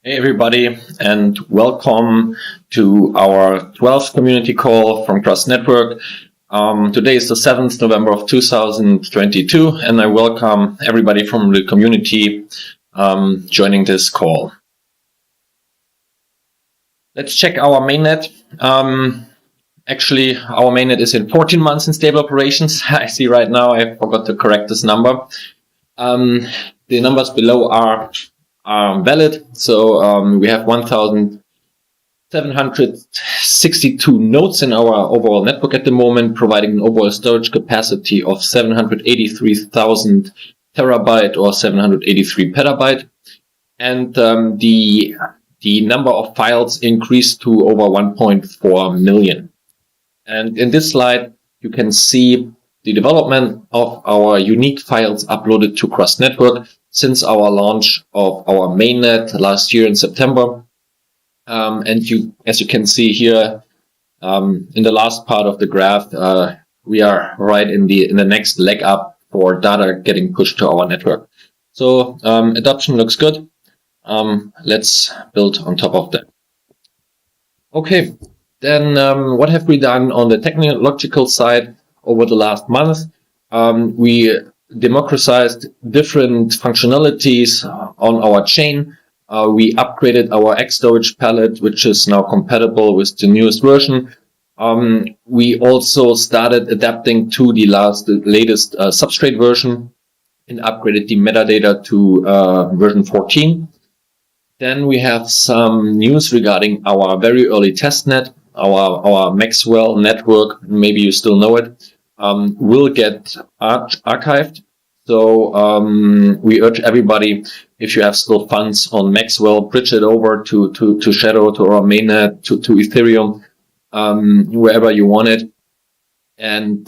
Hey everybody, and welcome to our 12th community call from Crust Network. Today is the 7th November of 2022, and I welcome everybody from the community joining this call. Let's check our mainnet. Actually, our mainnet is in 14 months in stable operations. I see right now I forgot to correct this number. The numbers below are valid. So we have 1,762 nodes in our overall network at the moment, providing an overall storage capacity of 783,000 terabyte or 783 petabyte. And the number of files increased to over 1.4 million. And in this slide, you can see the development of our unique files uploaded to Crust Network since our launch of our mainnet last year in September. And as you can see here, in the last part of the graph, we are right in the next leg up for data getting pushed to our network. So adoption looks good. Let's build on top of that. Okay, then what have we done on the technological side over the last month? We democratized different functionalities on our chain. We upgraded our X storage palette, which is now compatible with the newest version. We also started adapting to the latest substrate version and upgraded the metadata to version 14. Then we have some news regarding our very early testnet, our Maxwell network. Maybe you still know it. Will get archived. So we urge everybody, if you have still funds on Maxwell, bridge it over to Shadow, to our mainnet, to Ethereum, wherever you want it. And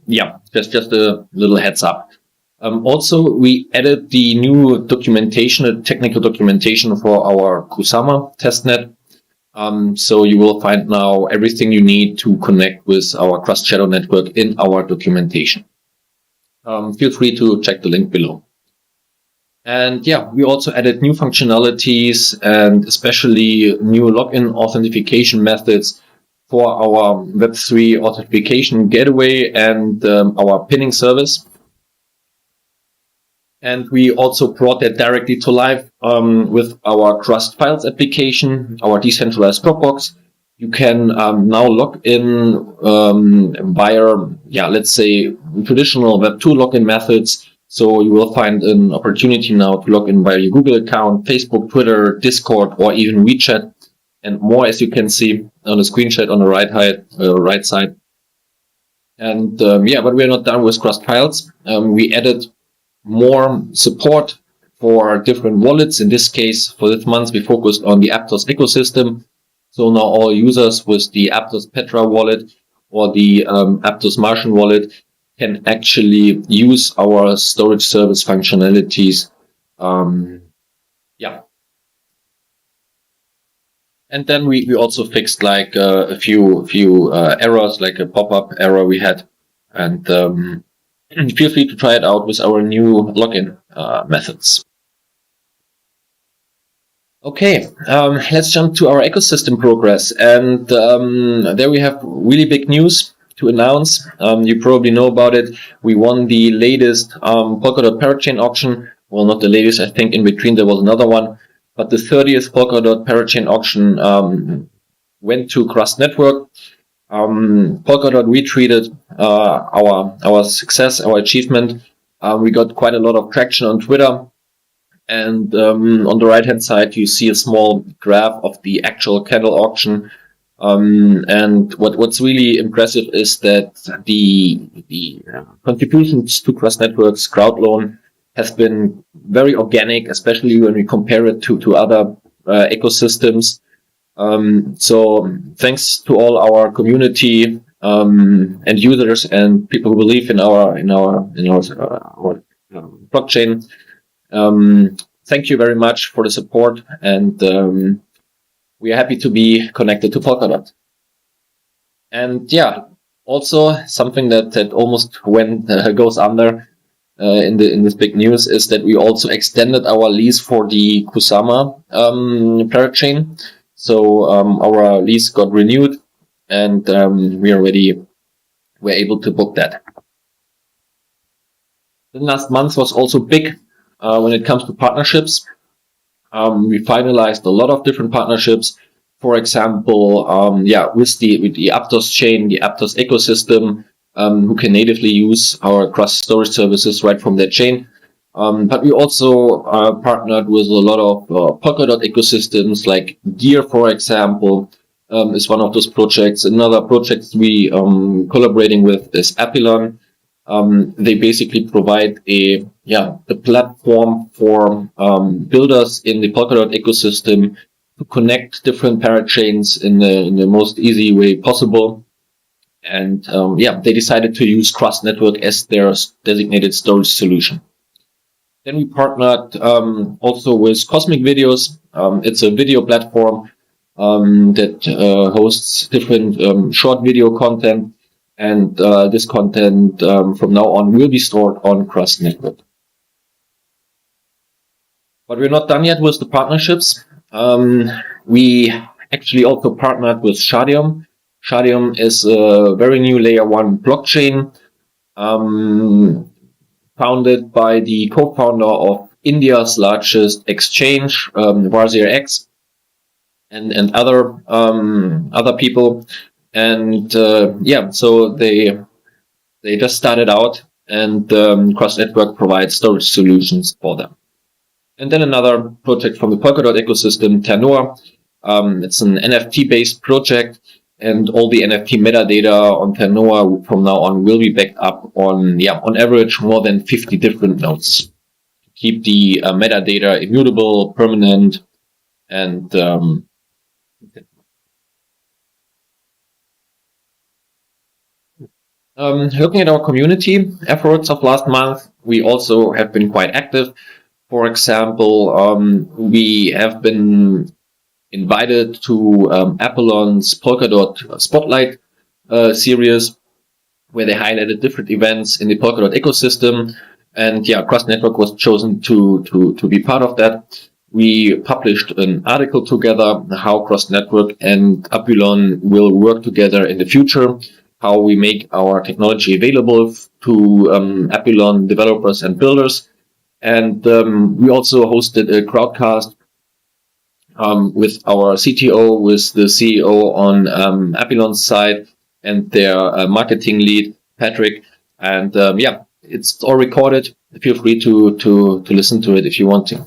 yeah, just a little heads up. Also, we added the new documentation, technical documentation for our Kusama testnet. So you will find now everything you need to connect with our Crust Shadow network in our documentation. Feel free to check the link below. And yeah, we also added new functionalities and especially new login authentication methods for our Web3 authentication gateway and our pinning service. And we also brought that directly to life with our Crust Files application, our decentralized Dropbox. You can now log in via, let's say, traditional Web2 login methods. So you will find an opportunity now to log in via your Google account, Facebook, Twitter, Discord, or even WeChat, and more, as you can see on the screenshot on the right side. And but we're not done with Crust Files. We added more support for different wallets. In this case, for this month, we focused on the Aptos ecosystem. So now all users with the Aptos Petra wallet or the Aptos Martian wallet can actually use our storage service functionalities. And then we also fixed like a few errors, like a pop-up error we had. And feel free to try it out with our new login methods. Okay, let's jump to our ecosystem progress. And there we have really big news to announce. You probably know about it. We won the latest Polkadot Parachain auction. Well, not the latest. I think in between there was another one. But the 30th Polkadot Parachain auction went to Crust Network. Polkadot retweeted our success, our achievement. We got quite a lot of traction on Twitter. And on the right-hand side, you see a small graph of the actual candle auction. And what's really impressive is that the contributions to Crust Network's crowd loan has been very organic, especially when we compare it to other ecosystems. So thanks to all our community and users and people who believe in our blockchain. Thank you very much for the support, and we are happy to be connected to Polkadot. And yeah, also something that almost goes under. in this big news is that we also extended our lease for the Kusama parachain. So our lease got renewed, and we're able to book that. The last month was also big when it comes to partnerships. We finalized a lot of different partnerships. For example, with the Aptos chain, the Aptos ecosystem, who can natively use our Crust storage services right from their chain. But we also partnered with a lot of Polkadot ecosystems, like Gear, for example, is one of those projects. Another project we collaborating with is Apilon. They basically provide a platform for builders in the Polkadot ecosystem to connect different parachains in the most easy way possible. And they decided to use Crust Network as their designated storage solution. Then we partnered also with Cosmic Videos. It's a video platform that hosts different short video content. And this content from now on will be stored on Crust Network. But we're not done yet with the partnerships. We actually also partnered with Shardum. Shardum is a very new layer 1 blockchain founded by the co-founder of India's largest exchange, VarZerX, and other people. And so they just started out, and Crust Network provides storage solutions for them. And then another project from the Polkadot ecosystem, Ternoa. It's an NFT-based project, and all the NFT metadata on Ternoa from now on will be backed up on average more than 50 different nodes. Keep the metadata immutable, permanent, and looking at our community efforts of last month, we also have been quite active. For example, we have been invited to Apilon's Polkadot Spotlight series, where they highlighted different events in the Polkadot ecosystem. And Crust Network was chosen to be part of that. We published an article together, how Crust Network and Apilon will work together in the future, how we make our technology available to Apilon developers and builders. And we also hosted a crowdcast with our CTO, with the CEO on Apilon's side, and their marketing lead, Patrick. And it's all recorded. Feel free to listen to it if you want to.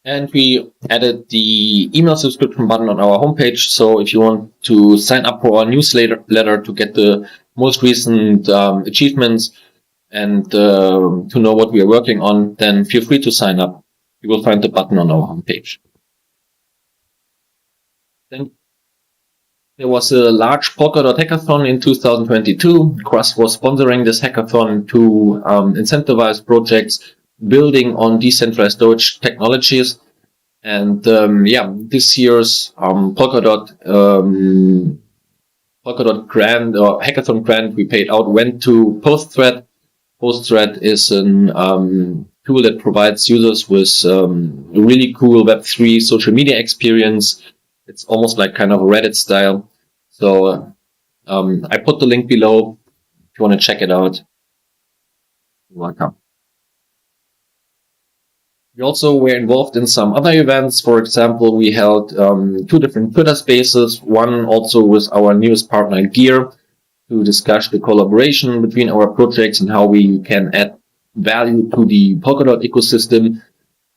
And we added the email subscription button on our homepage. So if you want to sign up for our newsletter to get the most recent achievements and to know what we are working on, then feel free to sign up. You will find the button on our homepage. Then there was a large Polkadot hackathon in 2022. Crust was sponsoring this hackathon to incentivize projects building on decentralized storage technologies. And this year's Polkadot grant or hackathon grant we paid out went to Postthread. Postthread is an tool that provides users with a really cool Web3 social media experience. It's almost like kind of a Reddit style. So I put the link below if you want to check it out. You're welcome. We also were involved in some other events. For example, we held 2 different Twitter spaces, one also with our newest partner Gear, to discuss the collaboration between our projects and how we can add value to the Polkadot ecosystem.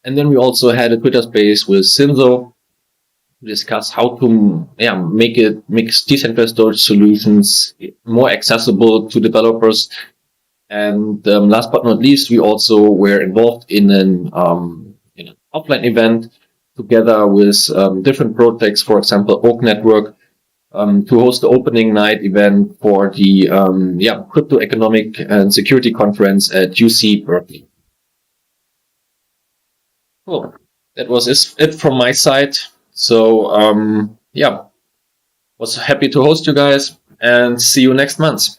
And then we also had a Twitter space with Sinzo to discuss how to make decentralized storage solutions more accessible to developers. And last but not least, we also were involved in an offline event together with different projects, for example, Oak Network, to host the opening night event for the Crypto Economic and Security Conference at UC Berkeley. Cool. That was it from my side. So was happy to host you guys, and see you next month.